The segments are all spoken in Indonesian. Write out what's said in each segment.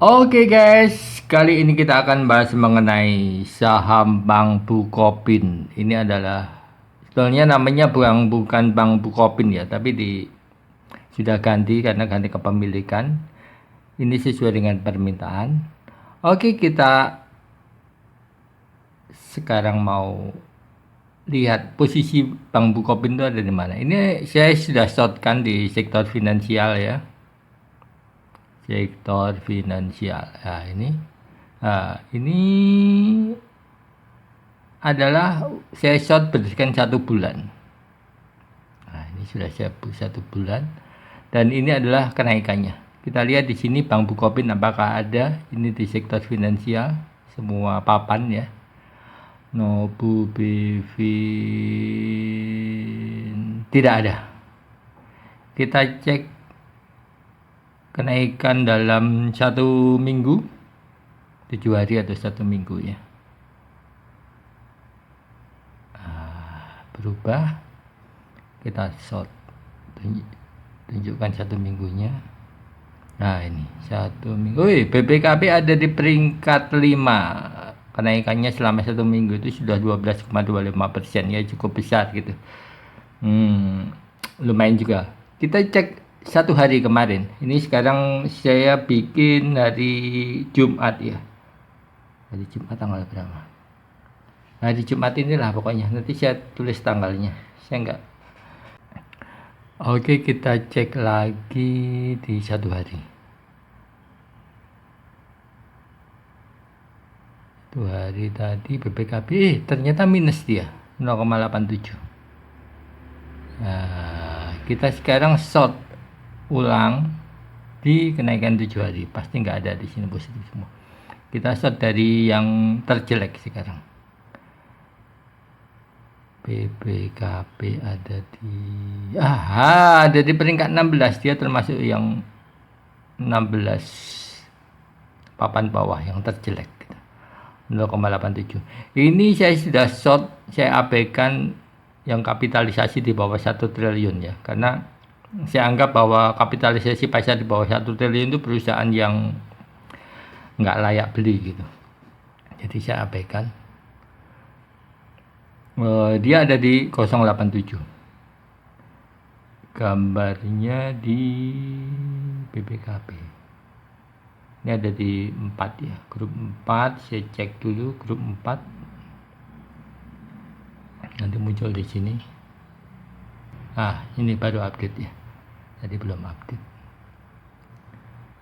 Oke guys, kali ini kita akan bahas mengenai saham Bank Bukopin. Ini adalah sebetulnya namanya bukan Bank Bukopin ya, tapi sudah ganti karena ganti kepemilikan. Ini sesuai dengan permintaan. Oke, kita sekarang mau lihat posisi Bank Bukopin itu ada di mana. Ini saya sudah shortkan di sektor finansial ya. Sektor finansial. Ini adalah saya short berdasarkan 1 bulan. Nah, ini sudah saya 1 bulan dan ini adalah kenaikannya. Kita lihat di sini Bank Bukopin apakah ada. Ini di sektor finansial semua papan ya. Nobu Bevin tidak ada. Kita cek kenaikan dalam 1 minggu, 7 hari atau 1 minggu ya. Berubah, kita short, tunjukkan 1 minggunya. Nah ini 1 minggu, BBKP ada di peringkat 5. Kenaikannya selama 1 minggu itu sudah 12,25% ya, cukup besar gitu. Lumayan juga. Kita cek 1 hari kemarin. Ini sekarang saya bikin hari Jumat ya. Hari Jumat tanggal berapa? Hari Jumat inilah pokoknya. Nanti saya tulis tanggalnya. Saya enggak. Oke, kita cek lagi di 1 hari. 1 hari tadi BPKB ternyata minus dia 0,87. Nah, kita sekarang short ulang di kenaikan 7 hari, pasti nggak ada di sini positif semua. Kita short dari yang terjelek sekarang. BBKP ada di peringkat 16, dia termasuk yang 16 papan bawah yang terjelek 0,87. Ini saya sudah short, saya abaikan yang kapitalisasi di bawah 1 triliun ya, karena saya anggap bahwa kapitalisasi pasar di bawah 1 triliun itu perusahaan yang nggak layak beli gitu. Jadi saya abaikan. Dia ada di 087. Gambarnya di BBKP. Ini ada di 4 ya, grup 4. Saya cek dulu grup 4. Nanti muncul di sini. Ini baru update ya. Tadi belum update.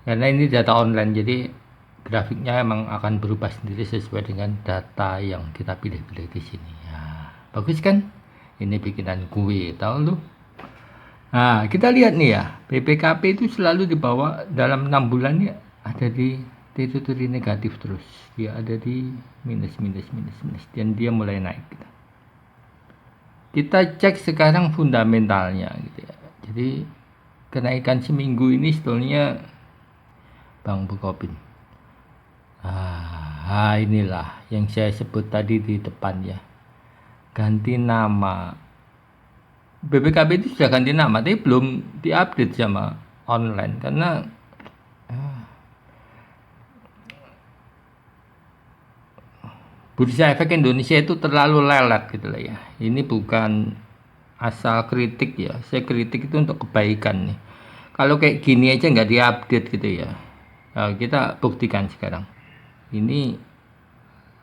Karena ini data online, jadi grafiknya emang akan berubah sendiri sesuai dengan data yang kita pilih-pilih di sini. Ya, bagus kan? Ini bikinan gue, tahu lu? Nah, kita lihat nih ya, BPKP itu selalu dibawa dalam 6 bulan ya, ada di teritori negatif terus. Dia ada di minus, dan dia mulai naik. Kita cek sekarang fundamentalnya gitu ya. Jadi kenaikan seminggu ini sebetulnya Bank Bukopin. Inilah yang saya sebut tadi di depan ya. Ganti nama. BBKB itu sudah ganti nama, tapi belum diupdate sama online karena Bursa Efek Indonesia itu terlalu lelet gitu lah ya. Ini bukan asal kritik ya. Saya kritik itu untuk kebaikan nih. Kalau kayak gini aja nggak diupdate gitu ya. Nah, kita buktikan sekarang. Ini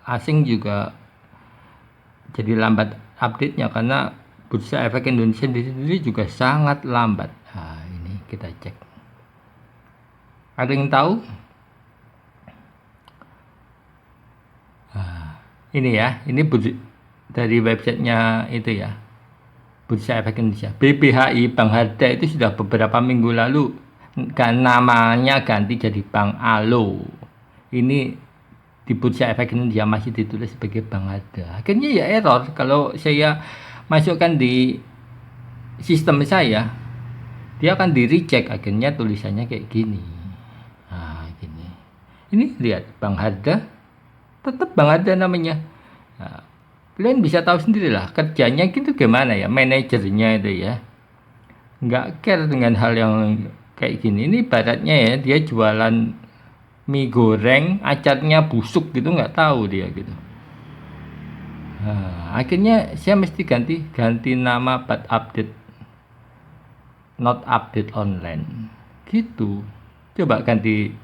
asing juga jadi lambat update-nya karena Bursa Efek Indonesia sendiri juga sangat lambat. Ini kita cek. Ada yang tahu? Ini ya, ini dari websitenya itu ya, Bursa Efek Indonesia. BBHI Bank Harda itu sudah beberapa minggu lalu namanya ganti jadi Bank Alo. Ini di Bursa Efek Indonesia masih ditulis sebagai Bank Harda. Akhirnya ya error kalau saya masukkan di sistem saya, dia akan di reject, akhirnya tulisannya kayak gini. Gini. Ini lihat Bank Harda, tetap Bank Harda namanya. Kalian bisa tahu sendirilah kerjanya gitu gimana ya, manajernya itu ya, nggak care dengan hal yang kayak gini. Ini ibaratnya ya, dia jualan mie goreng acarnya busuk gitu, nggak tahu dia gitu. Nah, akhirnya saya mesti ganti nama but update not update online gitu. Coba ganti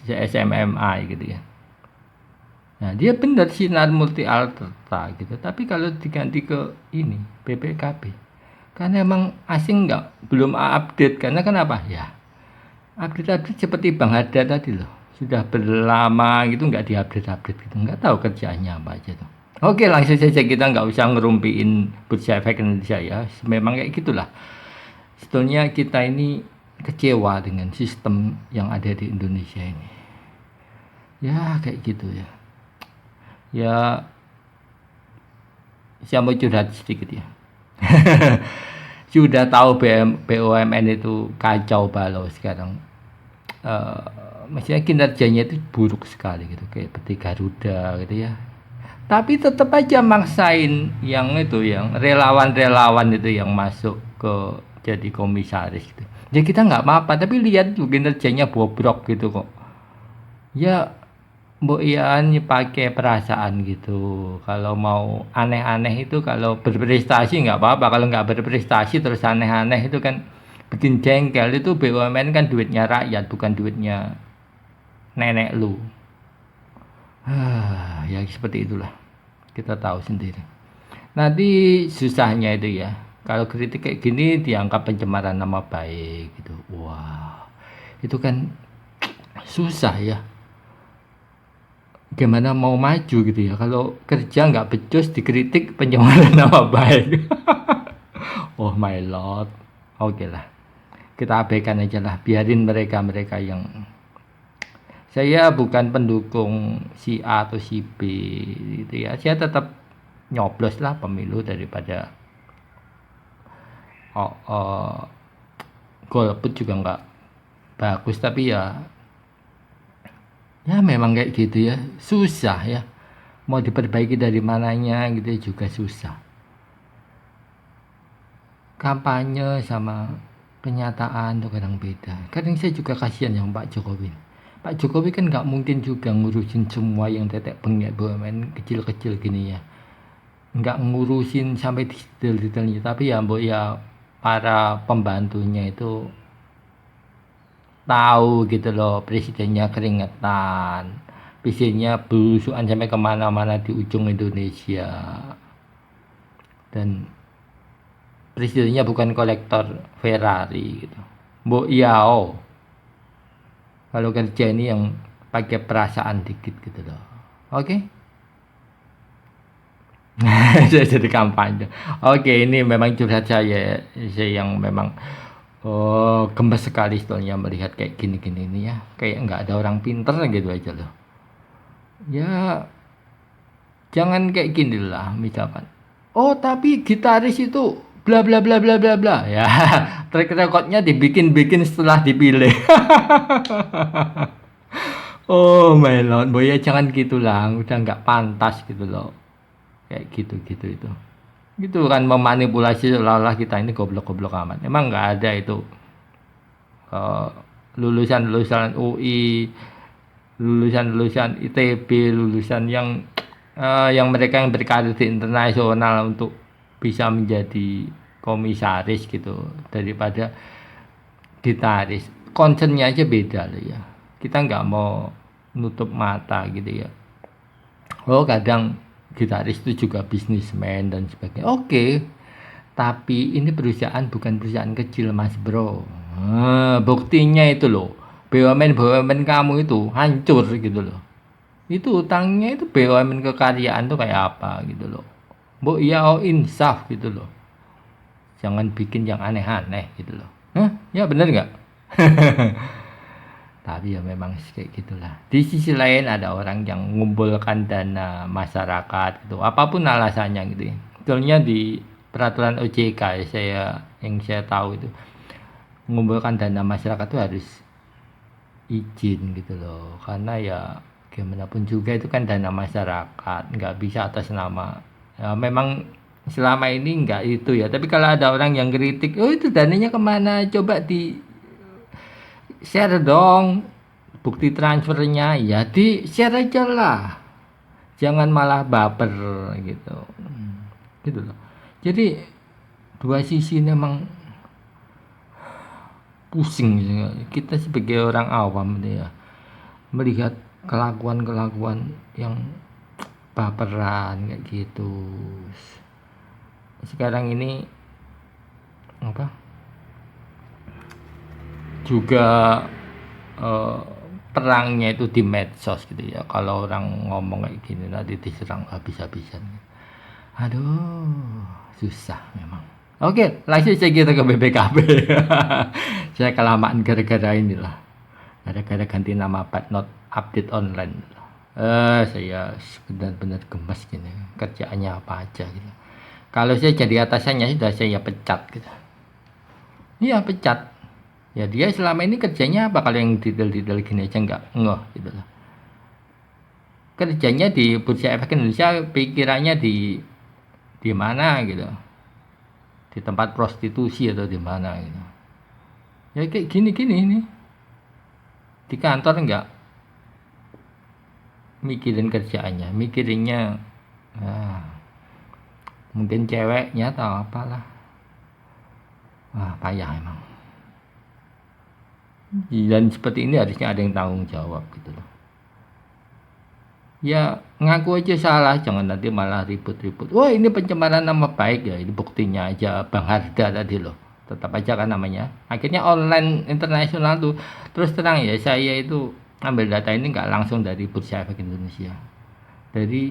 SMMI gitu ya. Nah, dia benar sinar multi alterta gitu. Tapi kalau diganti ke ini BPKB, karena emang asing nggak belum update, karena kenapa ya, update seperti Bang Hada tadi loh, sudah berlama gitu nggak diupdate gitu, nggak tahu kerjaannya apa aja tuh. Oke, langsung saja, kita nggak usah ngerumpiin Bursa Efek Indonesia ya, memang kayak gitulah. Sebetulnya kita ini kecewa dengan sistem yang ada di Indonesia ini ya, kayak gitu ya. Ya, saya mau curhat sedikit ya. Sudah tahu BUMN itu kacau balau sekarang. Maksudnya kinerjanya itu buruk sekali gitu, kayak seperti Garuda gitu ya. Tapi tetap aja maksain yang itu, yang relawan-relawan itu yang masuk ke jadi komisaris gitu. Ya kita nggak apa-apa, tapi lihat tuh kinerjanya bobrok gitu kok. Ya Mbok Ian pakai perasaan gitu. Kalau mau aneh-aneh itu, kalau berprestasi nggak apa-apa. Kalau nggak berprestasi terus aneh-aneh itu kan bikin jengkel. Itu BUMN kan duitnya rakyat, bukan duitnya nenek lu. Ya seperti itulah. Kita tahu sendiri. Nanti susahnya itu ya. Kalau kritik kayak gini dianggap pencemaran nama baik gitu. Wah, itu kan susah ya. Gimana mau maju gitu ya, kalau kerja nggak becus dikritik pencemaran nama baik. Oh my lord. Oke lah, kita abaikan aja lah, biarin mereka yang, saya bukan pendukung si A atau si B gitu ya, saya tetap nyoblos lah pemilu daripada golput juga nggak bagus. Tapi ya memang kayak gitu ya, susah ya, mau diperbaiki dari mananya gitu juga susah. Kampanye sama kenyataan tuh kadang beda. Kadang saya juga kasihan yang Pak Jokowi. Pak Jokowi kan nggak mungkin juga ngurusin semua yang tetek bengek BUMN kecil-kecil gini ya, nggak ngurusin sampai detail-detailnya. Tapi ya mbok ya, para pembantunya itu tahu gitu loh, presidennya keringetan, presidennya belusukan sampai kemana-mana di ujung Indonesia, dan presidennya bukan kolektor Ferrari gitu. Mbok Yao kalau kerja ini yang pakai perasaan dikit gitu loh. Oke. Saya jadi kampanye. Oke, ini memang curhat saya yang memang gemes sekali sebetulnya melihat kayak gini-gini ini ya, kayak nggak ada orang pinter gitu aja loh ya. Jangan kayak gini lah, misalkan, oh tapi gitaris itu bla bla bla bla bla bla ya. Track recordnya dibikin-bikin setelah dipilih. Oh my lord, boy ya jangan gitulah, udah nggak pantas gitu loh, kayak gitu-gitu itu. Gitu kan, memanipulasi seolah-olah kita ini goblok-goblok amat. Emang nggak ada itu lulusan-lulusan UI, lulusan-lulusan ITB, lulusan yang mereka yang berkarir di internasional untuk bisa menjadi komisaris gitu, daripada gitaris. Concernnya aja beda loh ya. Kita nggak mau nutup mata gitu ya. Oh kadang gitaris itu juga bisnismen dan sebagainya. Oke, tapi ini perusahaan bukan perusahaan kecil mas bro. Buktinya itu loh, BUMN kamu itu hancur gitu loh. Itu utangnya itu BUMN kekaryaan tuh kayak apa gitu loh. Mbok ya insaf gitu loh. Jangan bikin yang aneh-aneh gitu loh. Ya bener nggak? Tapi ya memang kayak gitulah. Di sisi lain ada orang yang mengumpulkan dana masyarakat gitu, apapun alasannya gitu ya. Sebetulnya di peraturan OJK ya, yang saya tahu itu, mengumpulkan dana masyarakat itu harus izin gitu loh, karena ya gimana pun juga itu kan dana masyarakat, nggak bisa atas nama ya, memang selama ini nggak itu ya. Tapi kalau ada orang yang kritik, oh itu dananya kemana, coba di share dong, bukti transfernya ya di share aja lah, jangan malah baper gitu. Gitu loh. Jadi dua sisi memang pusing gitu. Kita sebagai orang awam gitu ya, melihat kelakuan-kelakuan yang baperan kayak gitu. Sekarang ini apa juga eh, perangnya itu di medsos gitu ya. Kalau orang ngomong kayak gini nanti diserang habis-habisan. Aduh, susah memang. Oke, langsung saja kita ke BPKB. Saya kelamaan gara-gara inilah. Gara-gara ganti nama Patnot update online. Saya benar-benar gemes gini. Kerjaannya apa aja gitu. Kalau saya jadi atasannya sudah saya pecat gitu. Iya, pecat. Ya dia selama ini kerjanya apa, kalau yang detail-detail gini aja nggak ngeh gitu loh. Kerjanya di Bursa Efek Indonesia, pikirannya di mana gitu, di tempat prostitusi atau di mana gitu. Ya kayak gini-gini ini di kantor nggak mikirin kerjaannya, mikirinnya mungkin ceweknya atau apalah. Wah, payah emang. Dan seperti ini harusnya ada yang tanggung jawab gitu loh. Ya ngaku aja salah, jangan nanti malah ribut-ribut. Wah, ini pencemaran nama baik ya, ini buktinya aja Bang Harda tadi loh. Tetap aja kan namanya. Akhirnya online internasional tuh. Terus terang ya, saya itu ambil data ini nggak langsung dari Bursa Efek Indonesia, dari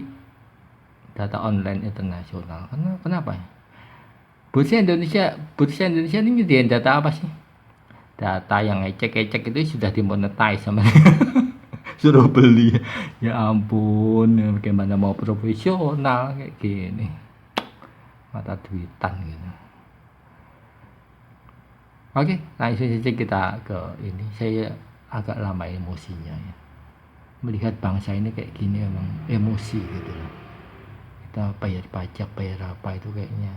data online internasional. Kenapa ya? Bursa Indonesia ini nyediain data apa sih? Data yang ecek-ecek itu sudah dimonetize sama suruh beli. Ya ampun, bagaimana mau profesional kayak gini, mata duitan gitu. Oke, langsung saja kita ke ini. Saya agak lama emosinya ya, melihat bangsa ini kayak gini emang emosi gitu loh. Kita bayar pajak, bayar apa itu kayaknya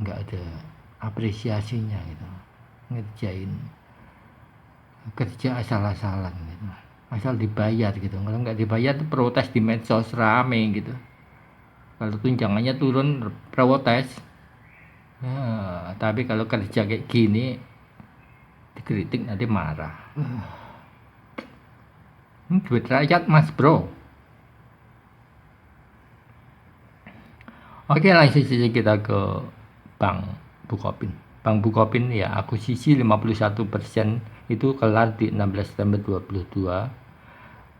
nggak ada apresiasinya gitu, ngerjain kerja asal-asalan gitu, asal dibayar gitu. Kalau nggak dibayar tuh protes di medsos rame gitu. Kalau tunjangannya turun protes ya, tapi kalau kerja kayak gini dikritik nanti marah. Duit rakyat mas bro. Oke, langsung saja kita ke Bank Bukopin. Bank Bukopin ya akuisisi 51% itu kelar di 16 September 2022.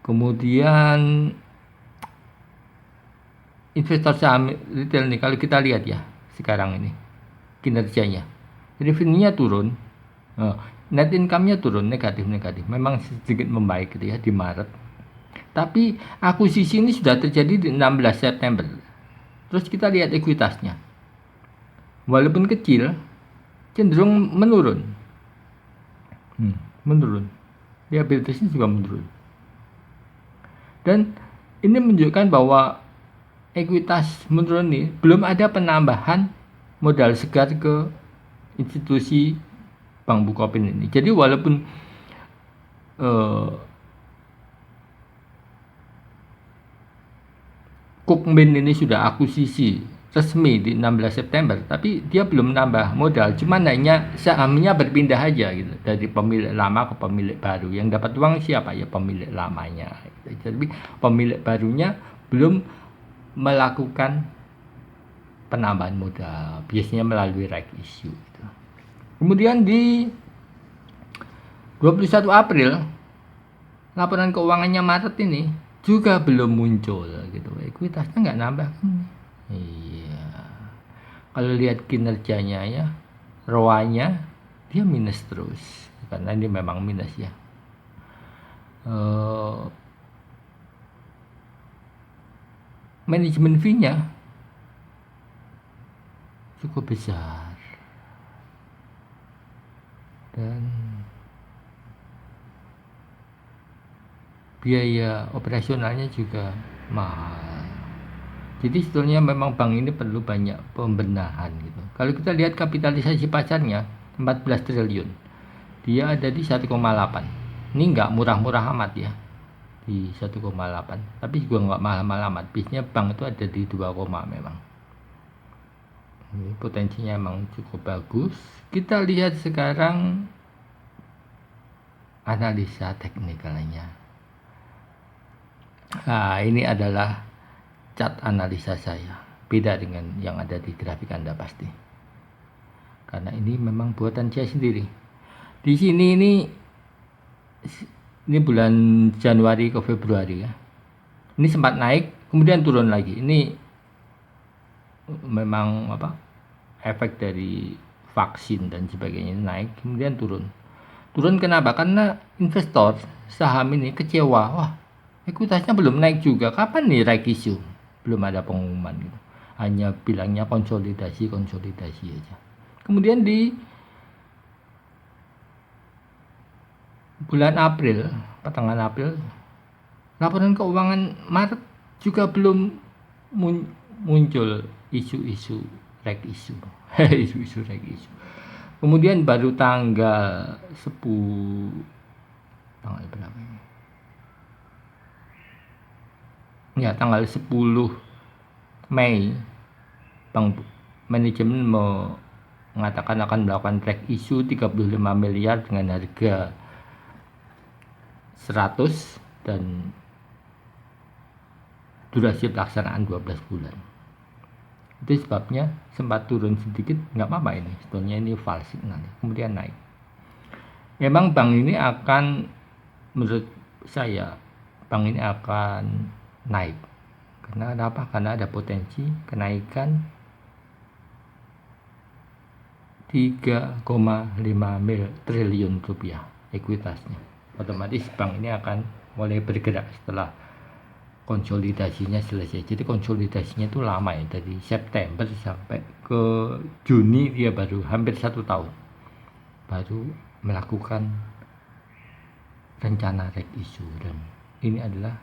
Kemudian investor saham retail nih, kalau kita lihat ya sekarang ini kinerjanya, revenue-nya turun, net income-nya turun, negatif. Memang sedikit membaik gitu ya di Maret. Tapi akuisisi ini sudah terjadi di 16 September. Terus kita lihat ekuitasnya, walaupun kecil cenderung menurun. Menurun. Liabilitasnya juga menurun. Dan ini menunjukkan bahwa ekuitas menurun ini belum ada penambahan modal segar ke institusi Bank Bukopin ini. Jadi walaupun Kukmin ini sudah akuisisi resmi di 16 September, tapi dia belum nambah modal, cuman hanya sahamnya berpindah aja gitu, dari pemilik lama ke pemilik baru. Yang dapat uang siapa ya? Pemilik lamanya. Jadi pemilik barunya belum melakukan penambahan modal, biasanya melalui right issue gitu. Kemudian di 21 April laporan keuangannya Maret ini juga belum muncul gitu, ekuitasnya nggak nambah. Iya, kalau lihat kinerjanya ya, ROA-nya dia minus terus, karena ini memang minus ya. Manajemen fee-nya cukup besar dan biaya operasionalnya juga mahal. Jadi sebetulnya memang bank ini perlu banyak pembenahan gitu. Kalau kita lihat kapitalisasi pasarnya 14 triliun, dia ada di 1,8. Ini nggak murah-murah amat ya, di 1,8, tapi juga nggak mahal-mahal amat. Bisnya bank itu ada di 2, memang. Ini potensinya emang cukup bagus. Kita lihat sekarang analisa teknikalnya. Nah, ini adalah chart analisa saya. Beda dengan yang ada di grafik Anda pasti. Karena ini memang buatan saya sendiri. Di sini ini bulan Januari ke Februari ya. Ini sempat naik, kemudian turun lagi. Ini memang efek dari vaksin dan sebagainya, naik kemudian turun. Kenapa? Karena investor saham ini kecewa. Wah, ekuitasnya belum naik juga, kapan nih right issue? Belum ada pengumuman gitu, hanya bilangnya konsolidasi aja. Kemudian di bulan April, pertengahan April, laporan keuangan Maret juga belum muncul isu-isu reg issue. Isu-isu reg issue. Kemudian baru tanggal berapa ini? Ya, tanggal 10 Mei Bank Manajemen mengatakan akan melakukan reg issue 35 miliar dengan harga 100 dan durasi pelaksanaan 12 bulan. Itu sebabnya sempat turun sedikit, nggak apa-apa ini, sebetulnya ini false signal, kemudian naik. Memang bank ini akan, menurut saya, bank ini akan naik. Karena apa? Karena ada potensi kenaikan 3,5 triliun rupiah ekuitasnya. Otomatis bank ini akan mulai bergerak setelah konsolidasinya selesai. Jadi konsolidasinya itu lama ya, dari September sampai ke Juni dia baru hampir 1 tahun baru melakukan rencana reg issue, dan ini adalah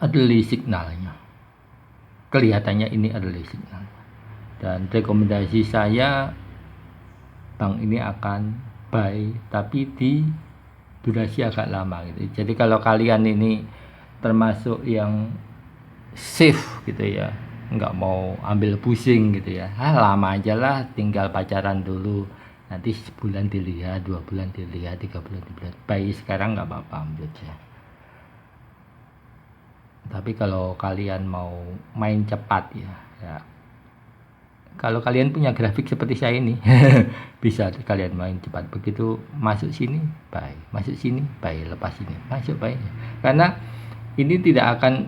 early signalnya. Kelihatannya ini early signal, dan rekomendasi saya bank ini akan buy, tapi di durasi agak lama gitu. Jadi kalau kalian ini termasuk yang safe gitu ya, nggak mau ambil pusing gitu ya, lama aja lah, tinggal pacaran dulu, nanti sebulan dilihat, 2 bulan dilihat, 3 bulan dilihat. Buy sekarang nggak apa-apa menurut saya. Tapi kalau kalian mau main cepat ya kalau kalian punya grafik seperti saya ini bisa kalian main cepat. Begitu masuk sini buy, masuk sini buy, lepas sini masuk buy. Karena ini tidak akan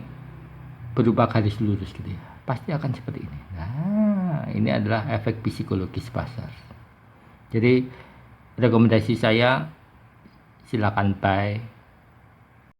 berubah garis lurus gitu ya, pasti akan seperti ini. Nah, ini adalah efek psikologis pasar. Jadi rekomendasi saya silakan buy